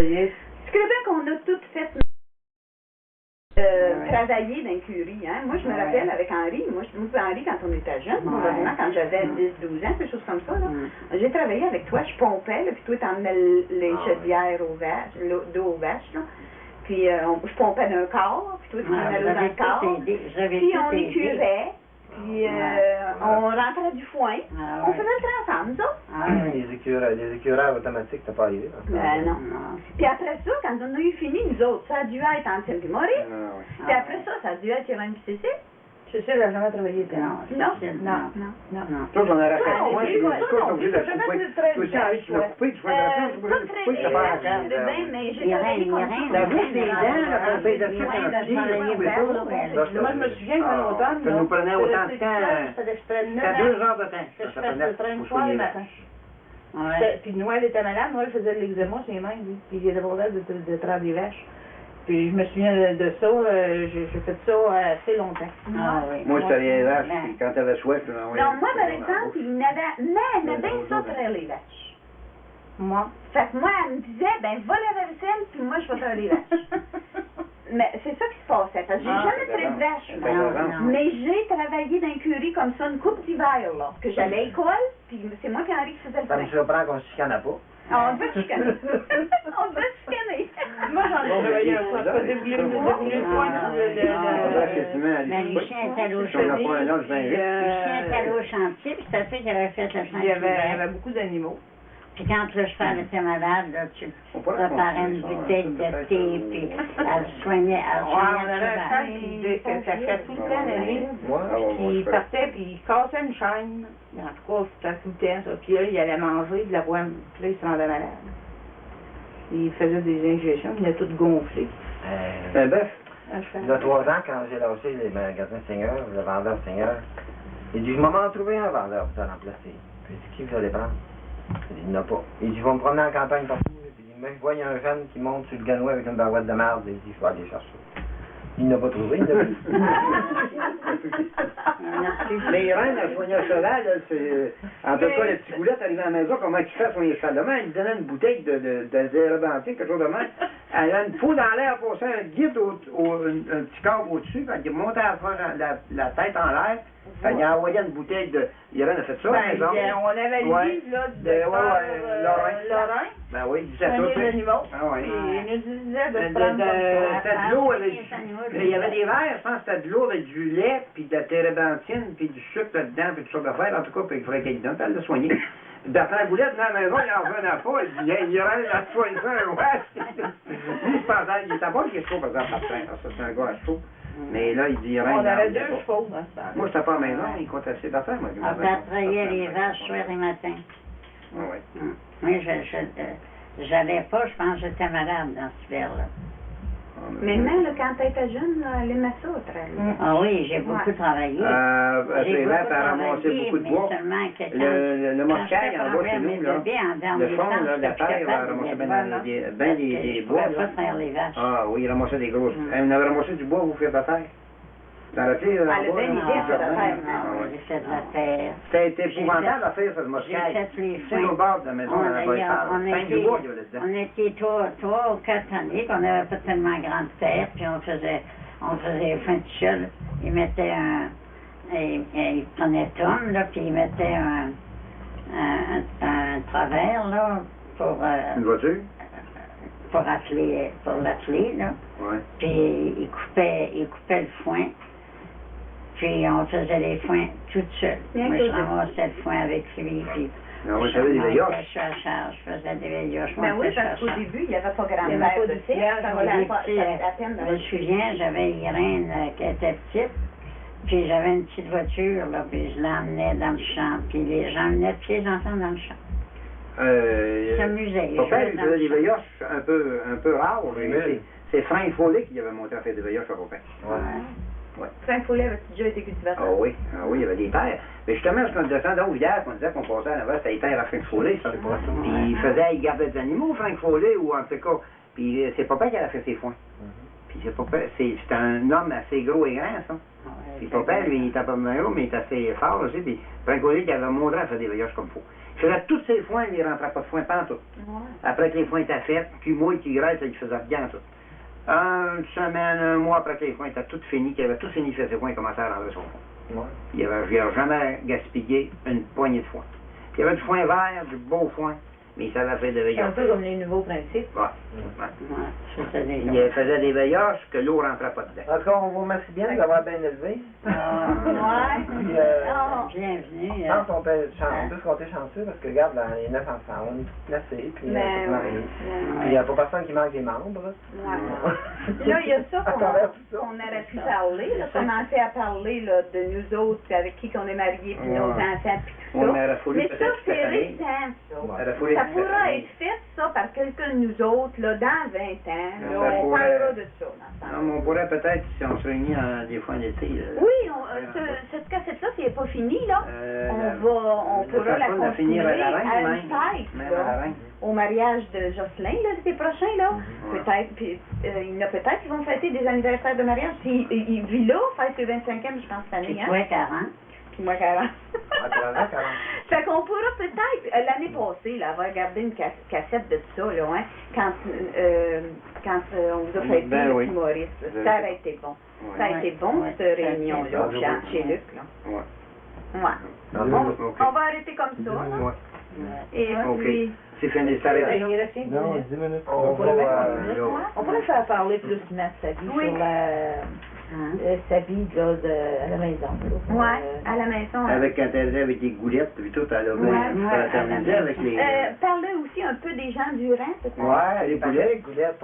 Ce que bien qu'on a toutes fait travailler dans l'écurie. Hein? Moi, je me rappelle avec Henri, moi et Henri, quand on était jeune, probablement quand j'avais 10-12 ans, quelque chose comme ça, j'ai travaillé avec toi, je pompais, là, puis toi, t'emmenais les chaudières aux vaches, d'eau aux vaches, là. Puis je pompais d'un corps, puis toi, tu m'emmenais l'eau dans le corps. Puis on écurait. Puis on rentrait du foin. On faisait le train ensemble, ça. Les écureurs automatiques, t'as pas arrivé? Non. Puis après ça, quand on a eu fini, nous autres, ça a dû être Anselme et Maurice. Puis après ça a dû être Irène et Cécile. Cécile n'a jamais travaillé. Non. Toi, j'en aurais fait moi, je suis obligé de couper. Toi aussi, Henri, tu vas couper, tu fais de la couper, ça part à quand? Mais j'ai travaillé comme ça. La bouche des dents, la pompée de sucre, Moi, je me souviens qu'en automne, ça nous prenait autant de temps. C'était 2 heures de temps. Je faisais le train de soir le matin. Puis Noël était malade, Noël faisait de l'eczéma sur les mains, lui. Puis il était problème de traire des vaches. Puis je me souviens de ça, j'ai fait ça assez longtemps. Moi, c'était les vaches, puis quand t'avais soif, tu m'envoyais. Non, moi, par exemple, il m'avait bien ça traire les vaches. Moi? Fait que moi, elle me disait, ben, va laver le sel, puis moi, je vais faire les vaches. Mais c'est ça qui se passait, parce que j'ai jamais traité de vache. Mais j'ai travaillé dans l'écurie comme ça une couple d'hiver, là. Que j'allais à l'école, puis c'est moi qui Henri qui faisait le train. Ça me surprend qu'on se chicane pas. On veut se chicaner. On veut se chicaner. Moi, j'en ai travaillé un peu. Je faisais bouler le foin sur Mais Lucien était allé au chantier. Lucien était allé au chantier, puis c'était fait qu'il avait fait le chantier. Il y avait beaucoup d'animaux. Puis quand le cheval était malade, là, tu préparais une bouteille de thé, puis elle soignait, on avait un cheval qui fait tout le temps la nuit. Puis il partait, puis il cassait une chaîne. En tout cas, c'était tout le temps, ça. Puis là, il allait manger de la boîte, puis là, il se rendait malade. Il faisait des injections, il a tout gonflé. Un bœuf. Il y a 3 ans, quand j'ai lâché les magasins Seigneur, le vendeur Seigneur, il dit, je m'en vais trouver un vendeur pour te remplacer. Puis il dit, qui vous allez prendre? Il dit, il n'y en a pas. Il dit, je vais me promener en campagne partout. Il dit, mais je vois, il y a un jeune qui monte sur le ganois avec une barouette de marde. Il dit, je vais aller chercher. Il n'a pas trouvé, il n'a plus. Mais Irène a soigné un cheval, en tout cas, le petit boulette arrivé à la maison, comment il fait soigner le cheval de main? Il lui donnait une bouteille de zérobentine, quelque chose de même. Elle a une peau dans l'air, passait un guide, un petit câble au-dessus, puis il montait la tête en l'air. Il a envoyé une bouteille de... Irène a fait ça, par exemple. On avait le livre, là, de Lorrain. Ben oui, il disait ça. Il nous disait de prendre c'était de l'eau avec... Il y avait des verres, je pense que c'était de l'eau avec du lait, puis de la térébenthine, puis du sucre là-dedans, puis toutes sortes d'affaires. En tout cas, puis il faudrait qu'il donne, puis elle l'a soigné. Bertrand Boulette, dans la maison, il en revenait pas. Il dit, il irait la soigner ça, ouais. Lui, il pensait, il était pas le chevaux, par exemple, Bertrand. Ça, c'est un gars à chevaux. Mais là, il dit, il on avait 2 chevaux dans ce temps. Moi, j'étais pas à la maison, il comptait assez d'affaires, moi. On battraillait les vaches soir et matin. Oui. Moi, j'allais pas, je pense que j'étais malade dans cet hiver-là. Mais même là, quand tu étais jeune, là, elle aimait ça, travailler. Ah oui, j'ai beaucoup travaillé. J'ai beaucoup ramassé beaucoup de bois. Le moscaille en bas chez nous, là. Le fond, là, la terre, elle ramassait bien des bois. Ah oui, il ramassait des grosses. On avait ramassé du bois, vous faites de la terre. Dans la terre, j'ai fait de la terre. C'était épouvantable à faire, ça, le moscaille. J'ai fait les foins. Au bord de la maison, on était 3 ou 4 années qu'on n'avait pas tellement grande terre, puis on faisait les foins tout seul. Il mettait il prenait Tom, là, puis il mettait un travers, là, pour... une voiture? Pour l'atteler, là. Ouais. Puis il coupait le foin. Puis on faisait les foins toute seule. Moi, je ramassais le foin avec lui, puis je faisais des veilloches. Je faisais des veilloches. Ben oui, parce qu'au début, il n'y avait pas grand-mère de fils. Je me souviens, j'avais Irène qui était petite, puis j'avais une petite voiture, là, puis je l'emmenais dans le champ, puis les gens venaient tous les enfants dans le champ. S'amusaient. Son père, il faisait des veilloches un peu rares. C'est Frank Follet qui avait monté à faire des veilloches à Robin. Ouais. Frank Follet avait déjà été cultivateur. Ah oui, il y avait des terres. Mais justement, ce qu'on descendait aux hier, qu'on disait qu'on passait à l'avant, c'était les terres à Frank Follet. Puis il gardait des animaux, Frank Follet, ou en tout cas. Puis c'est papa qui avait fait ses foins. Puis c'est un homme assez gros et grand, ça. Puis ton père, lui, il était pas mal, mais il était assez fort aussi. Puis Francolis, qui avait montré à faire des veilloches comme il faut. Il faisait tous ses foins, il ne rentrait pas de foin pantoute. Après que les foins étaient faits, puis moi, qui graisse, il faisait bien tout. Une semaine, un mois après que les foins étaient tous finis, qu'il avait tout fini de faire ses foins, il commençait à rentrer son foin. Il n'avait jamais gaspillé une poignée de foin. Puis il y avait du foin vert, du beau foin. Mais il savait faire des veilloches. C'est un peu comme les nouveaux principes. Il faisait des veilloches que l'eau ne rentrait pas dedans. En tout cas, on vous remercie bien de l'avoir bien élevé. Puis, bienvenue. je pense qu'on peut se compter chanceux parce que, regarde, là, il y a 9 enfants, on est tous placés, puis il n'y a pas personne qui manque des membres. Là, il y a ça qu'on aurait pu parler, là, commencer à parler là, de nous autres, puis avec qui qu'on est mariés, puis nos enfants, puis tout ça. Mais ça, c'est récent. Ça pourra être fait, ça, par quelqu'un de nous autres, là, dans 20 ans. Là, on parlera de ça. Non, mais on pourrait peut-être, si on se réunit des fois en été. Oui, cette cassette-là, si elle n'est pas finie, là, on pourra la continuer à une fête, là, au mariage de Jocelyn, là, l'été prochain, là. Peut-être, puis il y en a peut-être qui vont fêter des anniversaires de mariage. Il vit là, fête le 25e, je pense, cette année. Puis 40. Puis moi, 40. Fait qu'on pourra peut-être, l'année passée, là, avoir regardé une cassette de ça, là, hein, quand on vous a fêté le humoriste. Ça a été bon. Ça a été bon, cette réunion-là, chez Luc, là. On va arrêter comme ça, là. Et puis... C'est fini, ça arrête. Non, 10 minutes. On pourrait faire parler plus de sa vie sur sa vie là, à la maison. Oui, à la maison. Avec quand elle était avec des goulettes, puis tout, elle a fraternisé avec les... Parler aussi un peu des gens du rang, peut-être. Ouais, les Patrick Goulette,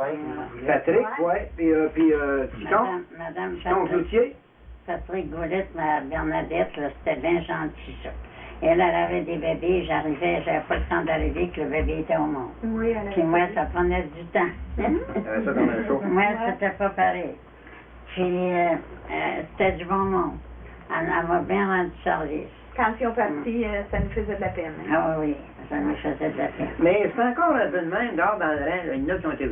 Patrick, ouais, puis Titon, Titon Cloutier. Patrick Goulette, ma Bernadette, là, c'était bien gentil, ça. Elle avait des bébés, j'avais pas le temps d'arriver que le bébé était au monde. Oui, elle avait. Puis moi, ça prenait du temps. Ça dans le show. Moi, c'était pas pareil. Puis, c'était du bon monde. Elle m'a bien rendu service. Quand ils ont parti, ça nous faisait de la peine. Hein? Ah oui, ça me faisait de la peine. Mais c'est encore un peu de même, dehors dans le rang, là, il y en a qui ont été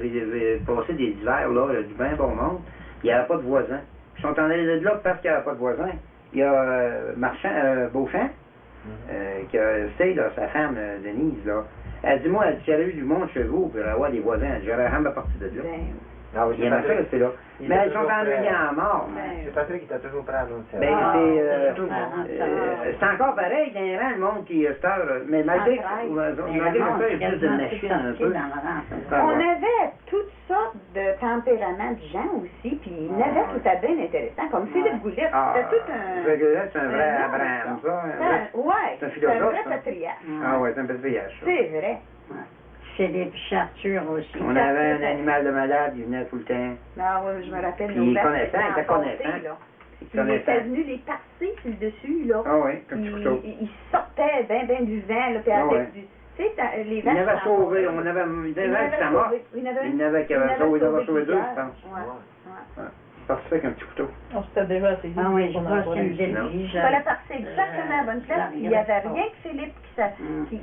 passés des hivers, là, du bien bon monde, il n'y avait pas de voisins. Ils sont en allés de là parce qu'il n'y avait pas de voisins. Il y a Beauchamp, qui a essayé, là, sa femme, Denise, là. Elle dit, moi, s'il y avait eu du monde chez vous, pour avoir des voisins, j'aurais jamais parti de là. Ah oui, il aimait ça rester là. Mais ils sont ennuyés à mort. C'est Patrick qui était toujours prêt à nous c'est encore pareil dans les rangs, le monde qui est star. Mais malgré ça, il y a plus de machine un peu. On avait toutes sortes de tempéraments de gens aussi, puis il y en avait tout à bien intéressant, comme Philippe Goulette. C'était tout un... C'est un vrai Abraham, ça. Oui, c'est un philosophe. C'est un vrai patriarche. Ah oui, c'est un patriarche. C'est vrai. Philippe Charture aussi. On avait un animal de malade, il venait tout le temps. Ah oui, je me rappelle. Puis il connaissait, il était connaissant. Il était venu les passer sur le dessus, là. Ah oui, comme du couteau. Il sortait bien du vent, là, puis avec du... Tu sais, les vaches... Il avait sauvé, on avait... Il avait mort. Il n'avait sauvé deux, je pense. Ouais. Parfait avec un petit couteau. On s'était déjà essayé. Ah oui, je crois que c'est une délige. Voilà, c'est exactement à la bonne place. Il n'y avait rien que Philippe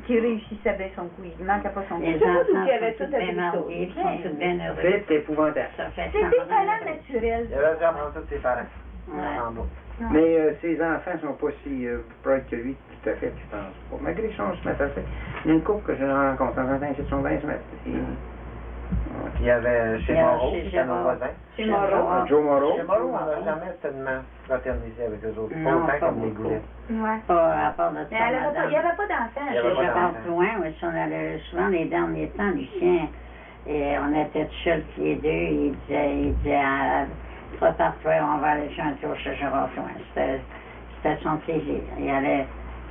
qui réussissait bien son coup. Il ne manquait pas son coup. Les enfants sont tous bien mariés, ils sont tous bien heureux. C'est épouvantable. C'est des talents naturels. Il avait déjà appris ça de ses parents. Mais ses enfants ne sont pas si proches que lui, tout à fait, je pense pas. Malgré son se mettent assez. Il y a une couple que je rencontre en temps, c'est son 20 se mettent. Il y avait chez Moreau, c'était nos voisins. Chez Moreau. Joe Moreau. Chez Moreau, on n'a jamais tellement fraternisé avec eux autres. Autant comme les Goulettes. Ouais. Pas à part de ça, il n'y avait pas d'enfants. Je pense loin, oui, on allait souvent les derniers temps, Lucien, et on était tout seuls les deux, il disait, prépare-toi, on va aller faire un tour chez Gérard Toin. C'était son plaisir. Il allait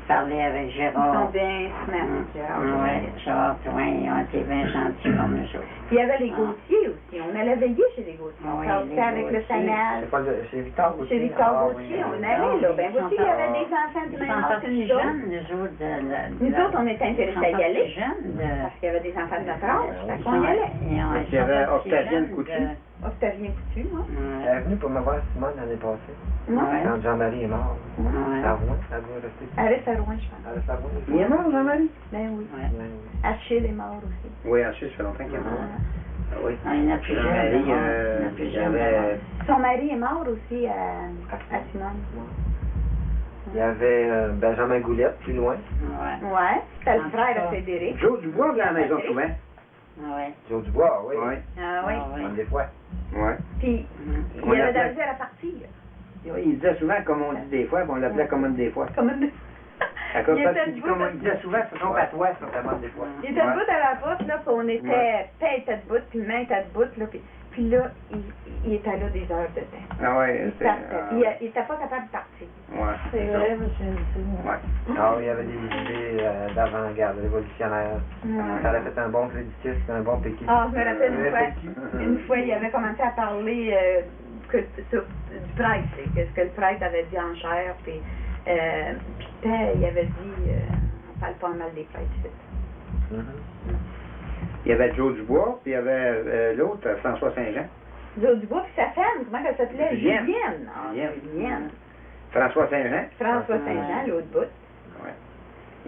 parler avec Gérard. Ils sont bien smart, Gérard. Oui, Gérard Toin, ils ont été bien gentils comme nous autres. Il y avait les Gauthier aussi. On allait veiller chez les Gauthier. On sortait avec le Sanal. Chez Victor Gauthier. Chez Victor Gauthier, on allait là. Ben aussi, il y avait des enfants du même âge que nous autres. Nous autres, on était intéressés à y aller. Parce qu'il y avait des enfants de notre âge. Fait qu'on y allait. Il y avait Octavienne Coutu. Octavien Coutu, moi. Elle est venue pour me voir Simone l'année passée. Quand Jean-Marie est mort. À Rouen, elle doit rester. Elle reste à Rouen, je pense. Elle reste à Rouen. Il est mort, Jean-Marie? Ben oui. Achille est mort aussi. Oui, Achille, ça fait longtemps qu'il est mort. Oui. Non, il y en a plusieurs. Jean-Marie, il y en a plusieurs. Son mari est mort aussi à Simone. Il y avait Benjamin Goulette, plus loin. Ouais. Ouais, c'était le frère de Frédéric. Joe Dubois vient à la maison souvent. Ouais. Joe Dubois, oui. Oui. Ah oui. Ah, Des fois. Oui. Puis, il On y avait de la l'appelait- misère à partir. Oui, il disait souvent comme on dit des fois, puis on l'appelait comme on dit des fois. Comme une... À cause Il parce était qu'il dit debout, comme on disait souvent, ce sont patois, ce sont tellement des fois. il était debout à la porte, là, puis on était, père était debout, puis main était debout, là, puis là, il était là des heures de temps. Ah ouais, Il c'est... partait. Il était pas capable de partir. Ouais. C'est vrai, je me suis dit. Ouais. Ah, il y avait des idées d'avant-garde révolutionnaire. Ça avait fait un bon créditiste, un bon péquiste. Ah, je me rappelle une fois, il avait commencé à parler du prêtre, que ce que le prêtre avait dit en chair, puis il avait dit, on parle pas mal des prêtres, c'est ça. Il y avait Joe Dubois, puis il y avait l'autre, François Saint-Jean. Joe Dubois, puis sa femme, comment elle s'appelait? Julienne. Ah, Julienne. Julienne. François Saint-Jean. François Saint-Jean, l'autre bout. Ouais.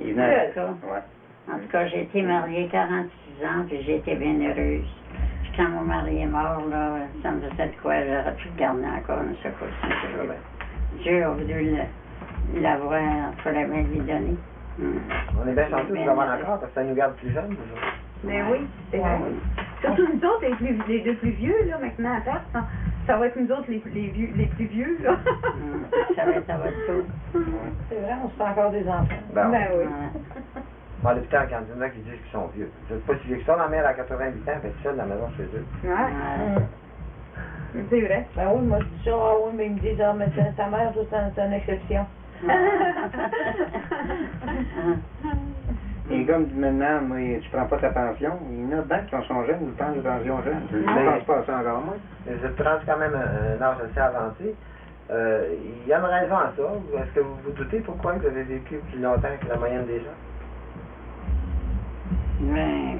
Il venait... Seul. Ouais. En tout cas, j'ai été mariée 46 ans, puis j'ai été bien heureuse. Puis quand mon mari est mort, là, ça me faisait de quoi, j'aurais pu le garder encore une seconde. Dieu a voulu l'avoir, il fallait bien lui donner. On est bien chanceux de l'avoir encore parce que ça nous garde plus jeunes. Mais oui, c'est vrai. Surtout nous autres, les deux plus vieux, là, maintenant, à date, ça va être nous autres les plus vieux, là. Ça va être tout. C'est vrai, on se fait encore des enfants. Ben oui. À l'hôpital, quand il y en a qui disent qu'ils sont vieux. Je ne sais pas si vieux que ça, ma mère à 88 ans, elle est seule dans la maison chez eux. Ouais. C'est vrai. Ben oui, moi je dis ça, ah oui, mais ils me disent, ah, mais ta mère, ça, c'est une exception. Et comme dit maintenant, moi, tu prends pas ta pension, il y en a dedans qui sont jeunes, ils prennent des pensions jeunes. Je pense pas à ça encore, moi. Vous êtes rendu quand même un âge assez avancé. Il y a une raison à ça. Est-ce que vous vous doutez pourquoi vous avez vécu plus longtemps que la moyenne des gens? Mais,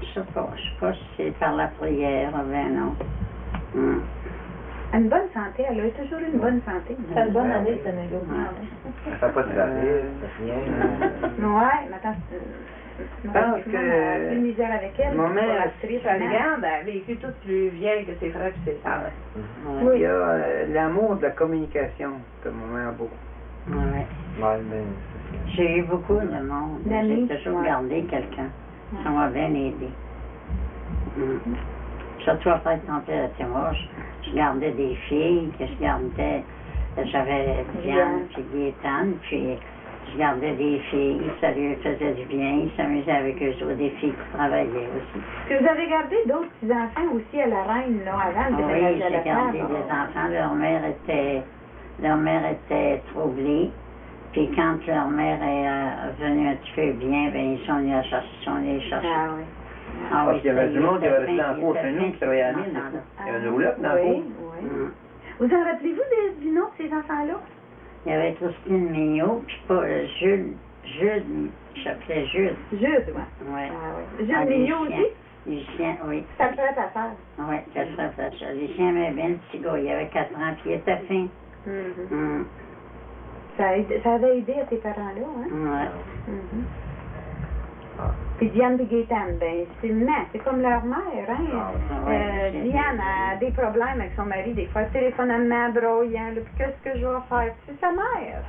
je sais pas si c'est par la prière, ben non. Une bonne santé, elle a toujours eu une bonne santé. C'est une bonne année, cette année-là. Ça fait pas de service, rien. Ouais, mais attends, Je pense que plus de misère avec elle. ma mère, Ça regarde, elle a vécu toute plus vieille que ses frères et ses sœurs. il y a l'amour de la communication que ma mère a beaucoup. Ouais. Ouais, mais J'ai eu beaucoup de monde. D'amis, J'ai toujours ouais. gardé quelqu'un. Ça m'a bien aidé. Surtout après être tombée à Timoche, je gardais des filles, que je gardais, j'avais Diane puis Gaétane, puis je gardais des filles, ça lui faisait du bien, il s'amusait avec eux autres, des filles qui travaillaient aussi. Puis vous avez gardé d'autres petits-enfants aussi à la reine, là, avant de Oui, déménager à j'ai la gardé table. des enfants, leur mère était troublée, puis quand leur mère est venue un petit peu bien, ben ils sont venus les chercher. Ah oui. Ah Parce qu'il y avait du monde qui avait resté en cours il chez était nous, qui travaillait à la fin, mine. il Il y avait une roulotte dans le Oui, cours. oui. Vous en rappelez-vous du nom de ces enfants-là? Il y avait Christine Mignot, puis pas Jules, je s'appelait Jules. Jude, oui. Ouais. Ah oui. Jude Mignot aussi? Lucien, oui. Ça le ferait ta sœur. Oui, ça serait ça. Lucien aimait bien le petit gars, il avait 4 ans, puis il était fin. Ça avait aidé à tes parents-là, hein? Ouais. Puis Diane et Gaétane, ben, c'est comme leur mère, hein? Diane a des problèmes avec son mari, des fois, le téléphone à main broyant, puis qu'est-ce que je vais faire? C'est sa mère,